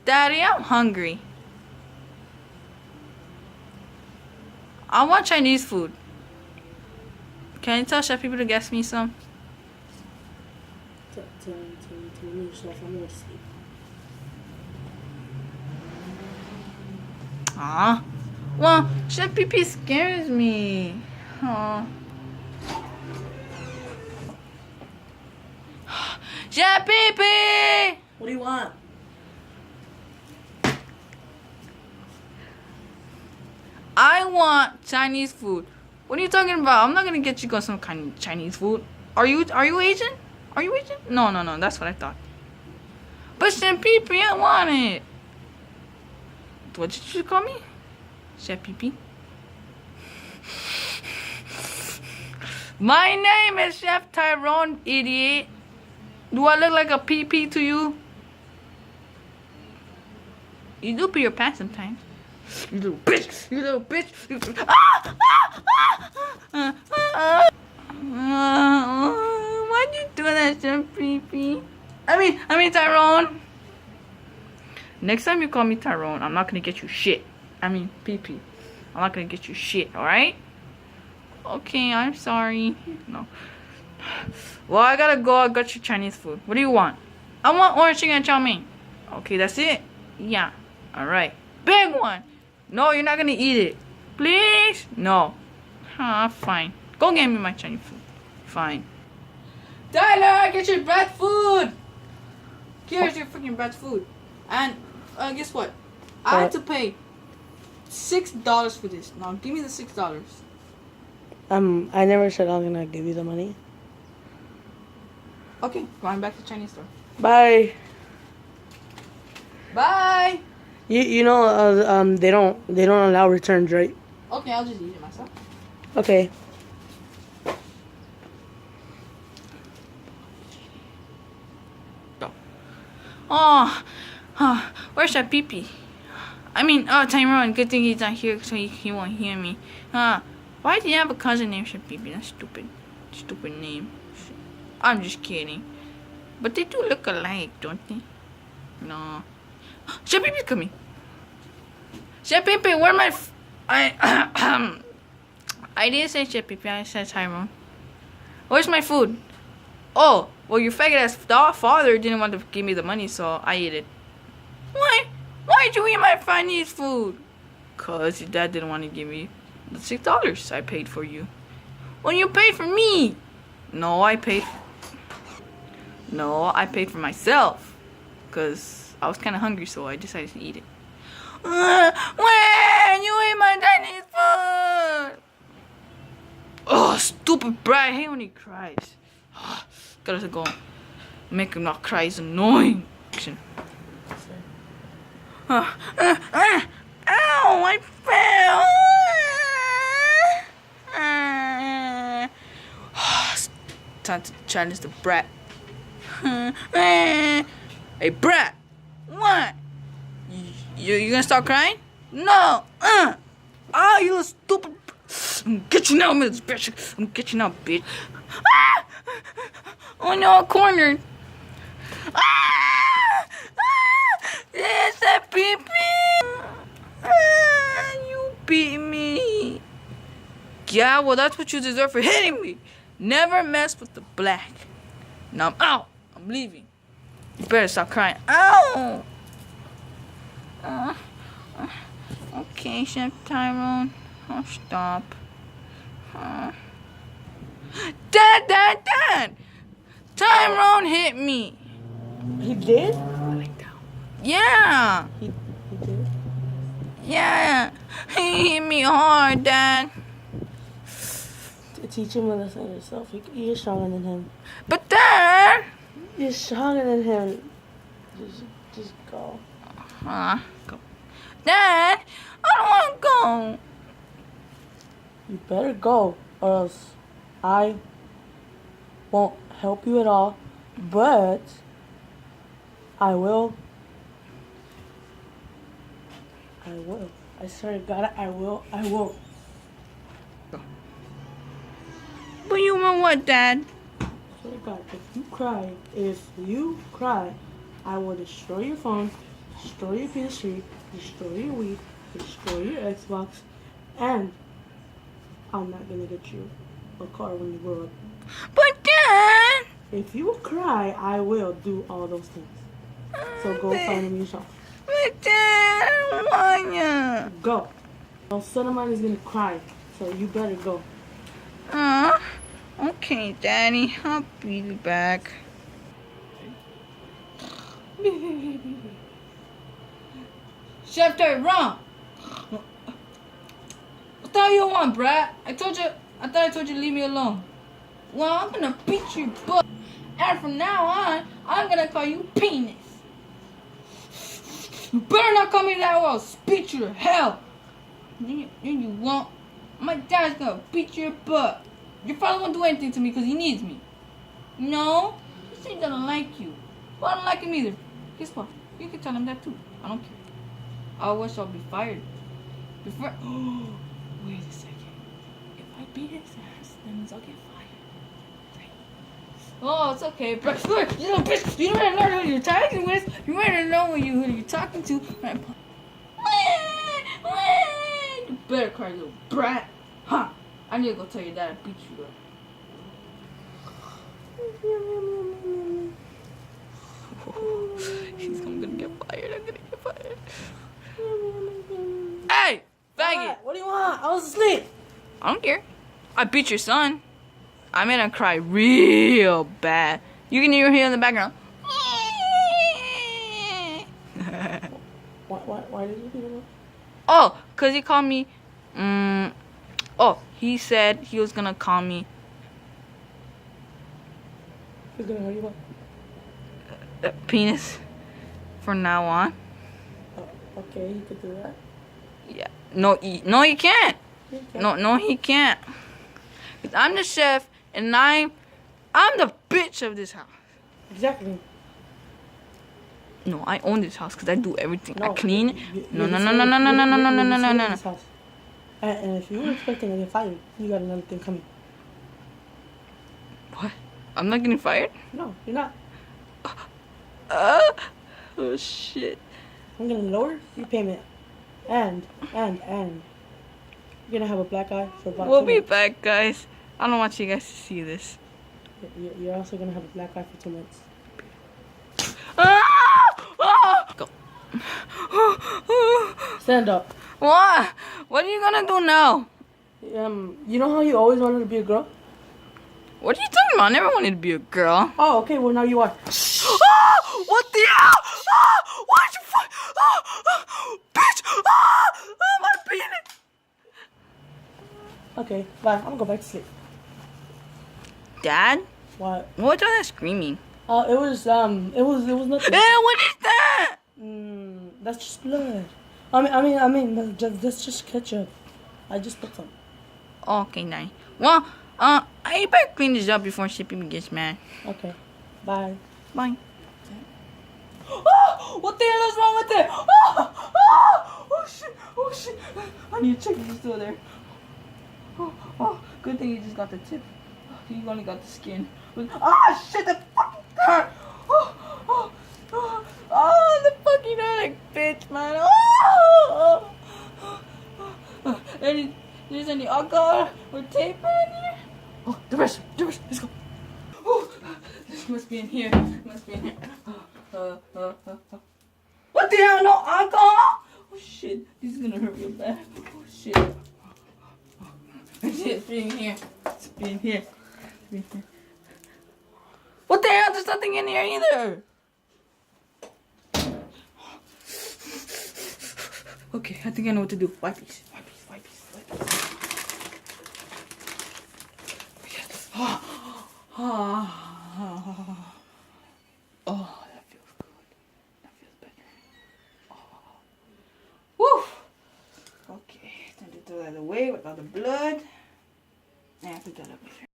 Daddy, I'm hungry. I want Chinese food. Can you tell chef people to get me some? Tell me yourself. I'm gonna sleep. Aw. Well, chef PP scares me. Aw. Chef PP! What do you want? I want Chinese food. What are you talking about? I'm not gonna get you some kind of Chinese food. Are you Asian? Are you Asian? No, that's what I thought. But Chef PP, I want it. What did you call me? Chef PP? My name is Chef Tyrone, idiot. Do I look like a PP to you? You do pee your pants sometimes. You little bitch! You little bitch! Why'd you do that, Chef PP? I mean Tyrone. Next time you call me Tyrone, I'm not gonna get you shit. PP. I'm not gonna get you shit, alright? Okay, I'm sorry. No. Well, I gotta go. I got you Chinese food. What do you want? I want orange chicken and chow mein. Okay, that's it? Yeah. Alright. Big one! No, you're not gonna eat it. Please? No. Fine. Go get me my Chinese food. Fine. Tyler, get your bad food! Here's your freaking bad food. And, guess what? I had to pay $6 for this. Now, give me the $6. I never said I was gonna give you the money. Okay, going back to Chinese store. Bye. Bye! You know they don't allow returns, right? Okay, I'll just eat it myself. Okay. Oh, where's that pee-pee? Tyrone, good thing he's not here so he won't hear me. Why do you have a cousin named Shapipi? That's stupid. Stupid name. I'm just kidding. But they do look alike, don't they? No. Shapipi's coming. Shapipi, where my... I didn't say Shapipi, I said Tyrone. Where's my food? Oh, well, your faggot ass father didn't want to give me the money, so I ate it. Why? Why'd you eat my Chinese food? Cause your dad didn't want to give me the $6 I paid for you. Well, you paid for me. No, I paid for myself. Cause I was kind of hungry, so I decided to eat it. When you ate my Chinese food? Oh, stupid brat! I hate when he cries. Gotta go make him not cry. It's annoying. Ow! I fell. Time to challenge the brat. Hey, brat! What? You gonna start crying? No! You little stupid. I'm gonna get you now, bitch. I'm gonna get you now, bitch. Oh no, I'm cornered. Yes, I beat me. You beat me. Yeah, well, that's what you deserve for hitting me. Never mess with the black. Now I'm out. I'm leaving. You better stop crying. Ow! Okay, Chef Tyrone. I'll stop. Dad! Tyrone hit me. He did? Yeah. He did? Yeah. He hit me hard, Dad. Teach him a lesson yourself. You're stronger than him. But Dad. You're stronger than him. Just go. Go. Dad, I don't want to go. You better go, or else I won't help you at all. But I will. I swear to God, I will. But you want what, Dad? I swear to God, if you cry, I will destroy your phone, destroy your PS3, destroy your Wii, destroy your Xbox, and I'm not gonna get you a car when you grow up. But Dad! If you cry, I will do all those things. So go find them yourself. But Dad, I don't want ya. Go. No son of mine is gonna cry, so you better go. Okay, Daddy, I'll be back. Chef, they're wrong. What the hell you want, Brad? I thought I told you to leave me alone. Well, I'm gonna beat your butt. And from now on, I'm gonna call you penis. You better not call me that or I'll beat you to hell. Then you won't. My dad's gonna beat your butt. Your father won't do anything to me because he needs me. No, he said he doesn't like you. Well, I don't like him either. Guess what? You can tell him that too. I don't care. I wish I'll be fired. Before. Oh, wait a second. If I beat his ass, that means I'll get fired. Right? Oh, it's okay, bro. Look, you little bitch. You better learn who you're talking with. You better know who you're talking to. You better cry, little brat. Huh? I need to go tell your dad I beat you up. I'm gonna get fired. I'm gonna get fired. Hey, faggot! What do you want? I was asleep. I don't care. I beat your son. I made him cry real bad. You can hear him in the background. Why did you do that? Oh, cause he called me. He said he was gonna call me. He's gonna hurt you what? Penis. From now on. Okay, he could do that. Yeah. No, he can't. No, he can't. 'Cause I'm the chef, and I'm the bitch of this house. Exactly. No, I own this house because I do everything. No, I clean. No. And if you were expecting to get fired, you got another thing coming. What? I'm not getting fired? No, you're not. Oh shit. I'm gonna lower your payment, and you're gonna have a black eye for about. We'll 2 be months. back, guys. I don't want you guys to see this. You're also gonna have a black eye for 2 months. Go. Stand up. What? What are you gonna do now? You know how you always wanted to be a girl? What are you talking about? I never wanted to be a girl. Oh, okay. Well, now you are. What the hell? Why'd you fight? Bitch! My penis! Okay, bye. I'm gonna go back to sleep. Dad? What? What's all that screaming? It was nothing. What is that? That's just blood. I mean, that's just ketchup. I just put some. Okay, nice. Well, I better clean this up before shipping gets mad. Okay, bye. Bye. What the hell is wrong with it? Oh shit! I need to check if he's still there. Good thing you just got the tip. You only got the skin. Shit! The fucking hurt. The fucking hurt, bitch, man. There's any alcohol or tape in here? The rest. Let's go. This must be in here. What the hell? No alcohol? Oh shit! This is gonna hurt real bad. Oh shit! It's being here. What the hell? There's nothing in here either. Okay, I think I know what to do. Wipes. Oh, that feels good. That feels better. Woo! Okay, time to throw that away with all the blood. I have to do that up later.